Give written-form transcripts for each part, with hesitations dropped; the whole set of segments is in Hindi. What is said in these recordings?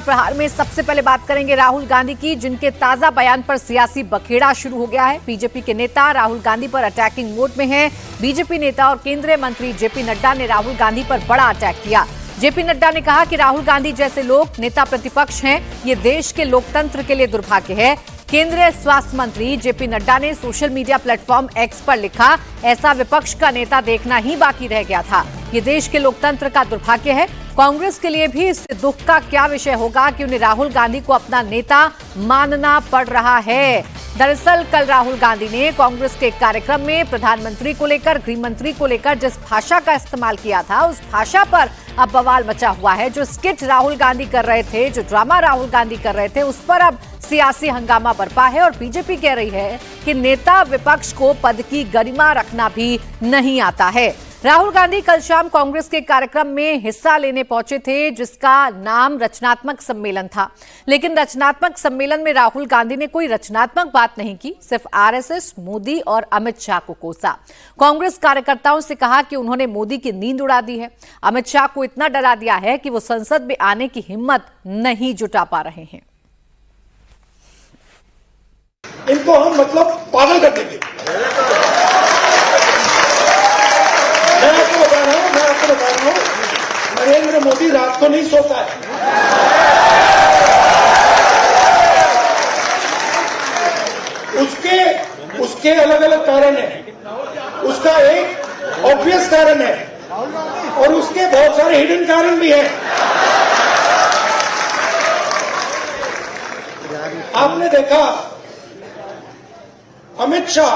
प्रहार में सबसे पहले बात करेंगे राहुल गांधी की, जिनके ताजा बयान पर सियासी बखेड़ा शुरू हो गया है। बीजेपी के नेता राहुल गांधी पर अटैकिंग मोड में हैं। बीजेपी नेता और केंद्रीय मंत्री जेपी नड्डा ने राहुल गांधी पर बड़ा अटैक किया। जेपी नड्डा ने कहा कि राहुल गांधी जैसे लोग नेता प्रतिपक्ष हैं, ये देश के लोकतंत्र के लिए दुर्भाग्य है। केंद्रीय स्वास्थ्य मंत्री जेपी नड्डा ने सोशल मीडिया प्लेटफॉर्म एक्स पर लिखा, ऐसा विपक्ष का नेता देखना ही बाकी रह गया था। ये देश के लोकतंत्र का दुर्भाग्य है। कांग्रेस के लिए भी इससे दुख का क्या विषय होगा कि उन्हें राहुल गांधी को अपना नेता मानना पड़ रहा है। दरअसल कल राहुल गांधी ने कांग्रेस के कार्यक्रम में प्रधानमंत्री को लेकर, गृह मंत्री को लेकर जिस भाषा का इस्तेमाल किया था, उस भाषा पर अब बवाल मचा हुआ है। जो स्किट राहुल गांधी कर रहे थे, जो ड्रामा राहुल गांधी कर रहे थे, उस पर अब सियासी हंगामा बरपा है और बीजेपी कह रही है कि नेता विपक्ष को पद की गरिमा रखना भी नहीं आता है। राहुल गांधी कल शाम कांग्रेस के कार्यक्रम में हिस्सा लेने पहुंचे थे, जिसका नाम रचनात्मक सम्मेलन था। लेकिन रचनात्मक सम्मेलन में राहुल गांधी ने कोई रचनात्मक बात नहीं की, सिर्फ आरएसएस, मोदी और अमित शाह को कोसा। कांग्रेस कार्यकर्ताओं से कहा कि उन्होंने मोदी की नींद उड़ा दी है। अमित शाह को इतना डरा दिया है कि वो संसद में आने की हिम्मत नहीं जुटा पा रहे हैं। इनको हम मतलब पागल कर देंगे। मैं आपको बता रहा हूं, नरेंद्र मोदी रात को नहीं सोता है। उसके अलग अलग कारण है। उसका एक ऑब्वियस कारण है और उसके बहुत सारे हिडन कारण भी हैं। आपने देखा अमित शाह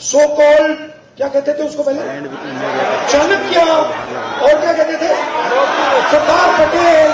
सो कॉल्ड, क्या कहते थे उसको पहले, चाणक्य, और क्या कहते थे, Sardar Patel,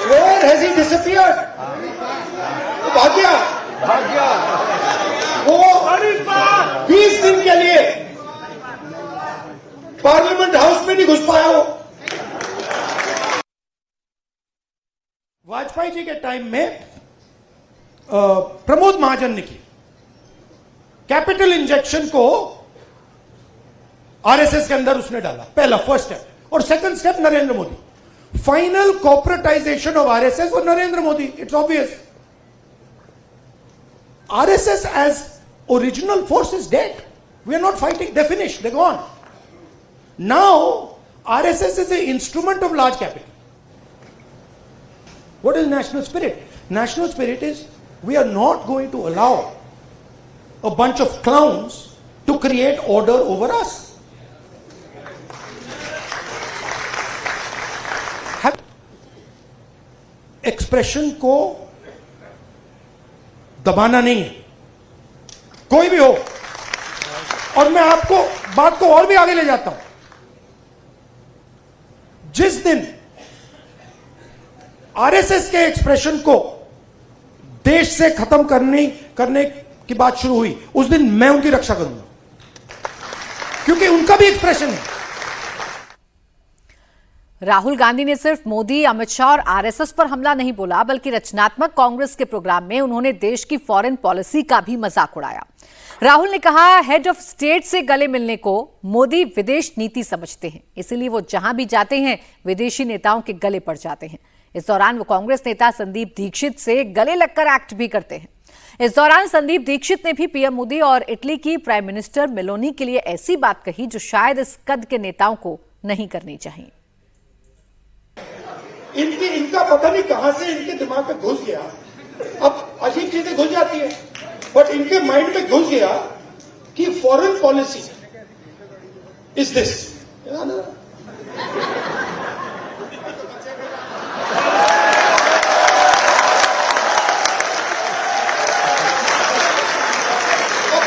where has he disappeared? भाग गया। वो 20 दिन के लिए पार्लियामेंट हाउस में नहीं घुस पाया। वो वाजपेयी जी के टाइम में प्रमोद महाजन ने की कैपिटल इंजेक्शन को आरएसएस के अंदर उसने डाला, पहला फर्स्ट स्टेप। और second step Narendra Modi, final corporatization of RSS और Narendra Modi. It's obvious, RSS as original force is dead. We are not fighting, they finish, they gone. Now RSS is a instrument of large capital. What is national spirit? National spirit is we are not going to allow a bunch of clowns to create order over us. Expression को दबाना नहीं है, कोई भी हो। और मैं आपको बात को और भी आगे ले जाता हूं। जिस दिन आरएसएस के एक्सप्रेशन को देश से खत्म करने की बात शुरू हुई, उस दिन मैं उनकी रक्षा करूंगा, क्योंकि उनका भी एक्सप्रेशन है। राहुल गांधी ने सिर्फ मोदी, अमित शाह और आरएसएस पर हमला नहीं बोला, बल्कि रचनात्मक कांग्रेस के प्रोग्राम में उन्होंने देश की फॉरेन पॉलिसी का भी मजाक उड़ाया। राहुल ने कहा, हेड ऑफ स्टेट से गले मिलने को मोदी विदेश नीति समझते हैं, इसीलिए वो जहां भी जाते हैं विदेशी नेताओं के गले पड़ जाते हैं। इस दौरान वो कांग्रेस नेता संदीप दीक्षित से गले लगकर एक्ट भी करते हैं। इस दौरान संदीप दीक्षित ने भी पीएम मोदी और इटली की प्राइम मिनिस्टर मेलोनी के लिए ऐसी बात कही जो शायद इस कद के नेताओं को नहीं करनी चाहिए। इनका पता नहीं कहां से इनके दिमाग में घुस गया। अब अजीब चीजें घुस जाती है, बट इनके माइंड में घुस गया कि फॉरेन पॉलिसी इज दिस।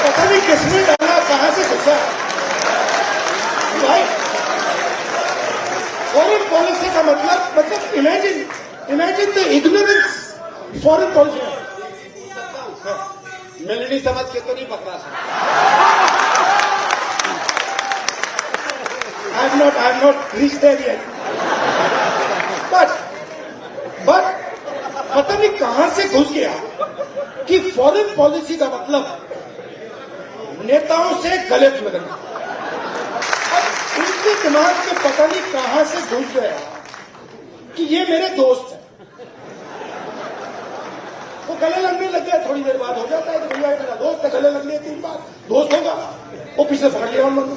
पता नहीं किसने डाला, कहां से घुसा भाई। फॉरेन पॉलिसी का मतलब imagine the ignorance foreign policy. Meloni समझ के तो नहीं पकड़ा I have not reached there yet. But पता नहीं कहां से घुस गया कि फॉरेन पॉलिसी का मतलब नेताओं से गले लगना। अब उनके दिमाग में पता नहीं कहां से घुस गया कि ये मेरे दोस्त हैं। वो गले लगने लग गया, थोड़ी देर बाद हो जाता है कि भैया मेरा दोस्त है, गले लग लिए 3 बार, दोस्त होगा। वो पीछे पकड़ लिया उन्होंने।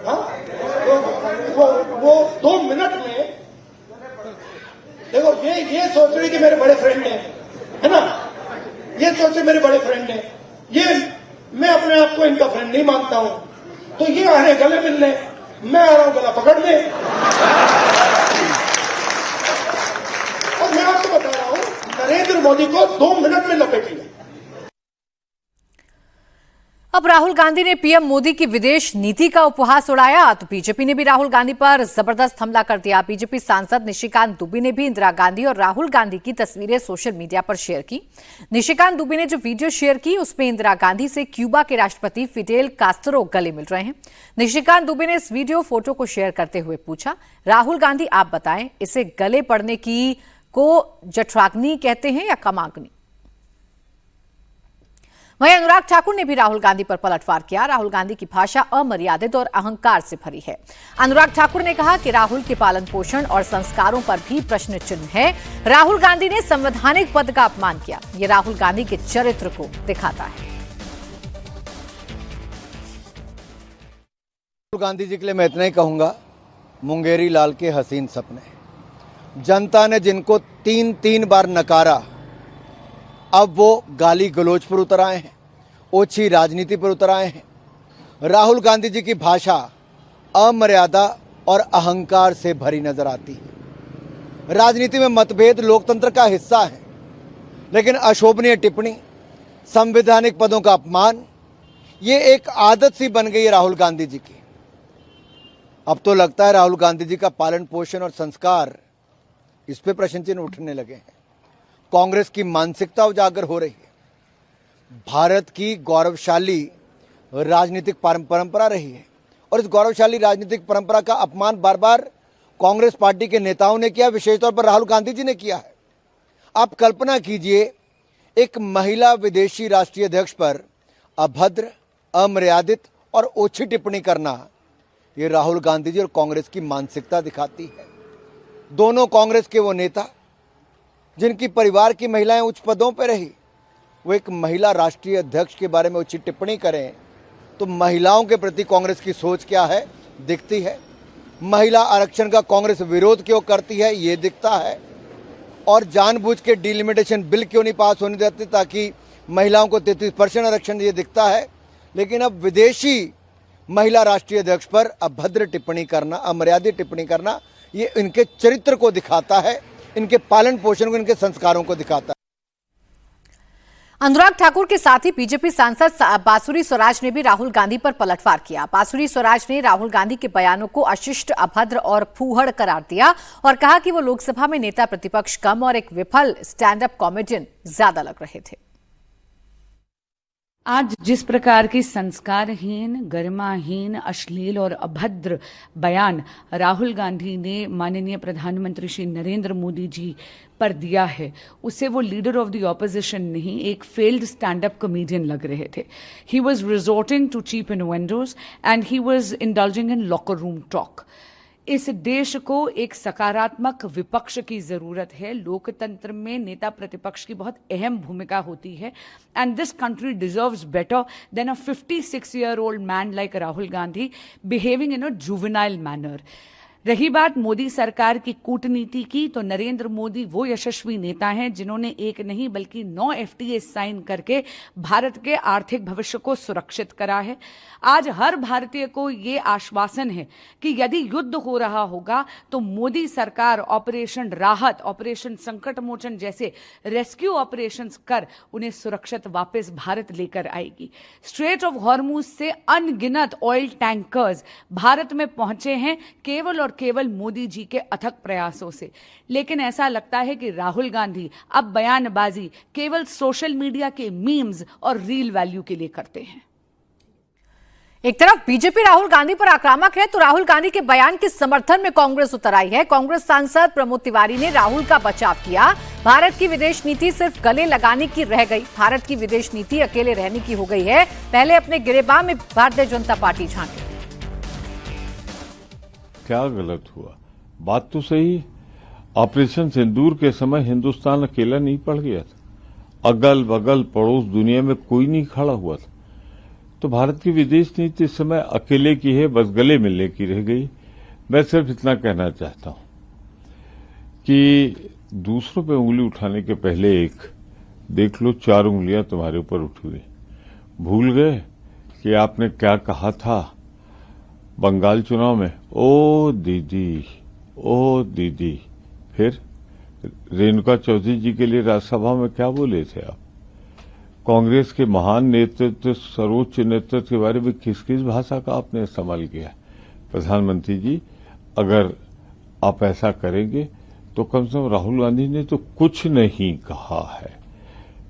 हाँ, वो 2 मिनट में देखो, ये सोच रहे कि मेरे बड़े फ्रेंड है ना, ये सोच रहे मेरे बड़े फ्रेंड हैं, ये मैं अपने आप को इनका फ्रेंड नहीं मानता हूं, तो ये आ रहे गले मिलने, मैं आ रहा हूं गला पकड़ने। और मैं आपको बता रहा हूं, नरेंद्र मोदी को 2 मिनट में लपेट लिया। अब राहुल गांधी ने पीएम मोदी की विदेश नीति का उपहास उड़ाया तो बीजेपी ने भी राहुल गांधी पर जबरदस्त हमला कर दिया। बीजेपी सांसद निशिकांत दुबे ने भी इंदिरा गांधी और राहुल गांधी की तस्वीरें सोशल मीडिया पर शेयर की। निशिकांत दुबे ने जो वीडियो शेयर की उसमें इंदिरा गांधी से क्यूबा के राष्ट्रपति फिडेल कास्त्रो गले मिल रहे हैं। निशिकांत दुबे ने इस वीडियो फोटो को शेयर करते हुए पूछा, राहुल गांधी आप बताएं, इसे गले पड़ने की को जठराग्नि कहते हैं या कमाग्नि? वहीं अनुराग ठाकुर ने भी राहुल गांधी पर पलटवार किया। राहुल गांधी की भाषा अमर्यादित और अहंकार से भरी है। अनुराग ठाकुर ने कहा कि राहुल के पालन पोषण और संस्कारों पर भी प्रश्न चिन्ह है। राहुल गांधी ने संवैधानिक पद का अपमान किया। ये राहुल गांधी के चरित्र को दिखाता है। राहुल गांधी जी के लिए मैं इतना ही कहूंगा, मुंगेरी लाल के हसीन सपने। जनता ने जिनको 3 बार नकारा, अब वो गाली गलोच पर उतर आए हैं, ओछी राजनीति पर उतर आए हैं। राहुल गांधी जी की भाषा अमर्यादा और अहंकार से भरी नजर आती है। राजनीति में मतभेद लोकतंत्र का हिस्सा है, लेकिन अशोभनीय टिप्पणी, संवैधानिक पदों का अपमान, ये एक आदत सी बन गई है राहुल गांधी जी की। अब तो लगता है राहुल गांधी जी का पालन पोषण और संस्कार, इस पे प्रश्न चिन्ह उठने लगे हैं। कांग्रेस की मानसिकता उजागर हो रही है। भारत की गौरवशाली राजनीतिक परंपरा रही है और इस गौरवशाली राजनीतिक परंपरा का अपमान बार बार कांग्रेस पार्टी के नेताओं ने किया, विशेष तौर पर राहुल गांधी जी ने किया है। आप कल्पना कीजिए, एक महिला विदेशी राष्ट्रीय अध्यक्ष पर अभद्र, अमर्यादित और ओछी टिप्पणी करना, ये राहुल गांधी जी और कांग्रेस की मानसिकता दिखाती है। दोनों कांग्रेस के वो नेता जिनकी परिवार की महिलाएं उच्च पदों पर रही, वो एक महिला राष्ट्रीय अध्यक्ष के बारे में उच्च टिप्पणी करें तो महिलाओं के प्रति कांग्रेस की सोच क्या है दिखती है। महिला आरक्षण का कांग्रेस विरोध क्यों करती है ये दिखता है। और जानबूझ के डिलिमिटेशन बिल क्यों नहीं पास होने देते ताकि महिलाओं को 33% आरक्षण, ये दिखता है। लेकिन अब विदेशी महिला राष्ट्रीय अध्यक्ष पर अभद्र टिप्पणी करना, अमर्यादित टिप्पणी करना, ये इनके चरित्र को दिखाता है, इनके पालन पोषण को, इनके संस्कारों को दिखाता है। अनुराग ठाकुर के साथ ही बीजेपी सांसद बांसुरी स्वराज ने भी राहुल गांधी पर पलटवार किया। बांसुरी स्वराज ने राहुल गांधी के बयानों को अशिष्ट, अभद्र और फूहड़ करार दिया और कहा कि वो लोकसभा में नेता प्रतिपक्ष कम और एक विफल स्टैंड अप कॉमेडियन ज्यादा लग रहे थे। आज जिस प्रकार की संस्कारहीन, गरिमाहीन, अश्लील और अभद्र बयान राहुल गांधी ने माननीय प्रधानमंत्री श्री नरेंद्र मोदी जी पर दिया है, उससे वो लीडर ऑफ द ऑपोजिशन नहीं, एक फेल्ड स्टैंड अप कॉमेडियन लग रहे थे। He was resorting to cheap innuendos and he was indulging in locker room talk. इस देश को एक सकारात्मक विपक्ष की जरूरत है। लोकतंत्र में नेता प्रतिपक्ष की बहुत अहम भूमिका होती है and this country deserves better than a 56-year-old man like Rahul Gandhi behaving in a juvenile manner. रही बात मोदी सरकार की कूटनीति की, तो नरेंद्र मोदी वो यशस्वी नेता हैं जिन्होंने एक नहीं बल्कि 9 FTA साइन करके भारत के आर्थिक भविष्य को सुरक्षित करा है। आज हर भारतीय को ये आश्वासन है कि यदि युद्ध हो रहा होगा तो मोदी सरकार ऑपरेशन राहत, ऑपरेशन संकट मोचन जैसे रेस्क्यू ऑपरेशंस कर उन्हें सुरक्षित वापस भारत लेकर आएगी। स्ट्रेट ऑफ हॉर्मुज से अनगिनत ऑयल टैंकर्स भारत में पहुंचे हैं केवल और केवल मोदी जी के अथक प्रयासों से। लेकिन ऐसा लगता है कि राहुल गांधी अब बयानबाजी केवल सोशल मीडिया के मीम्स और रील वैल्यू के लिए करते हैं। एक तरफ बीजेपी राहुल गांधी पर आक्रामक है तो राहुल गांधी के बयान के समर्थन में कांग्रेस उतर आई है। कांग्रेस सांसद प्रमोद तिवारी ने राहुल का बचाव किया। भारत की विदेश नीति सिर्फ गले लगाने की रह गई। भारत की विदेश नीति अकेले रहने की हो गई है। पहले अपने गिरेबान में भारतीय जनता पार्टी झांके। क्या गलत हुआ? बात तो सही। ऑपरेशन सिंदूर के समय हिंदुस्तान अकेला नहीं पड़ गया था। अगल बगल पड़ोस दुनिया में कोई नहीं खड़ा हुआ था। तो भारत की विदेश नीति इस समय अकेले की है, बस गले मिलने की रह गई। मैं सिर्फ इतना कहना चाहता हूं कि दूसरों पे उंगली उठाने के पहले एक देख लो, 4 उंगलियां तुम्हारे ऊपर उठी हुई। भूल गए कि आपने क्या कहा था बंगाल चुनाव में? ओ दीदी, ओ दीदी। फिर रेणुका चौधरी जी के लिए राज्यसभा में क्या बोले थे आप? कांग्रेस के महान नेतृत्व, सर्वोच्च नेतृत्व के बारे में किस किस भाषा का आपने इस्तेमाल किया? प्रधानमंत्री जी, अगर आप ऐसा करेंगे तो कम से कम राहुल गांधी ने तो कुछ नहीं कहा है,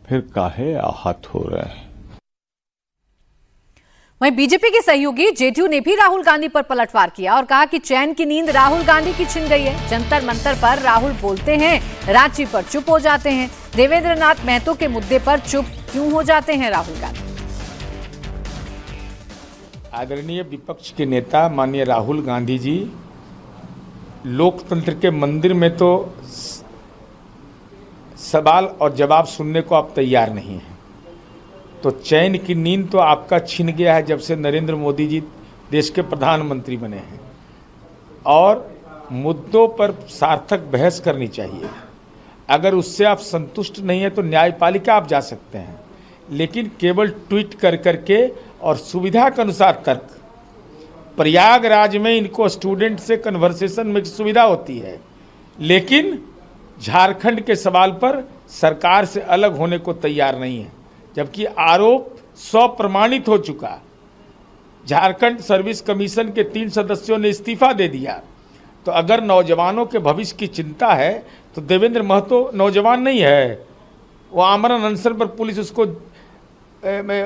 फिर काहे आहत हो रहे हैं? वहीं बीजेपी के सहयोगी जेडीयू ने भी राहुल गांधी पर पलटवार किया और कहा कि चैन की नींद राहुल गांधी की छिन गई है। जंतर मंतर पर राहुल बोलते हैं, रांची पर चुप हो जाते हैं। देवेंद्रनाथ महतो के मुद्दे पर चुप क्यों हो जाते हैं राहुल गांधी? आदरणीय विपक्ष के नेता माननीय राहुल गांधी जी लोकतंत्र के मंदिर में तो सवाल और जवाब सुनने को आप तैयार नहीं हैं। तो चैन की नींद तो आपका छिन गया है जब से नरेंद्र मोदी जी देश के प्रधानमंत्री बने हैं। और मुद्दों पर सार्थक बहस करनी चाहिए। अगर उससे आप संतुष्ट नहीं हैं तो न्यायपालिका आप जा सकते हैं, लेकिन केवल ट्वीट कर करके और सुविधा के अनुसार तर्क। प्रयागराज में इनको स्टूडेंट से कन्वर्सेशन में सुविधा होती है, लेकिन झारखंड के सवाल पर सरकार से अलग होने को तैयार नहीं है, जबकि आरोप स्वप्रमाणित हो चुका। झारखंड सर्विस कमीशन के 3 सदस्यों ने इस्तीफा दे दिया। तो अगर नौजवानों के भविष्य की चिंता है तो देवेंद्र महतो नौजवान नहीं है। वो आमरण अनशन पर पुलिस उसको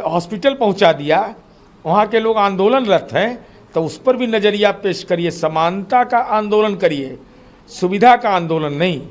हॉस्पिटल पहुंचा दिया। वहाँ के लोग आंदोलनरत हैं, तो उस पर भी नजरिया पेश करिए। समानता का आंदोलन करिए, सुविधा का आंदोलन नहीं।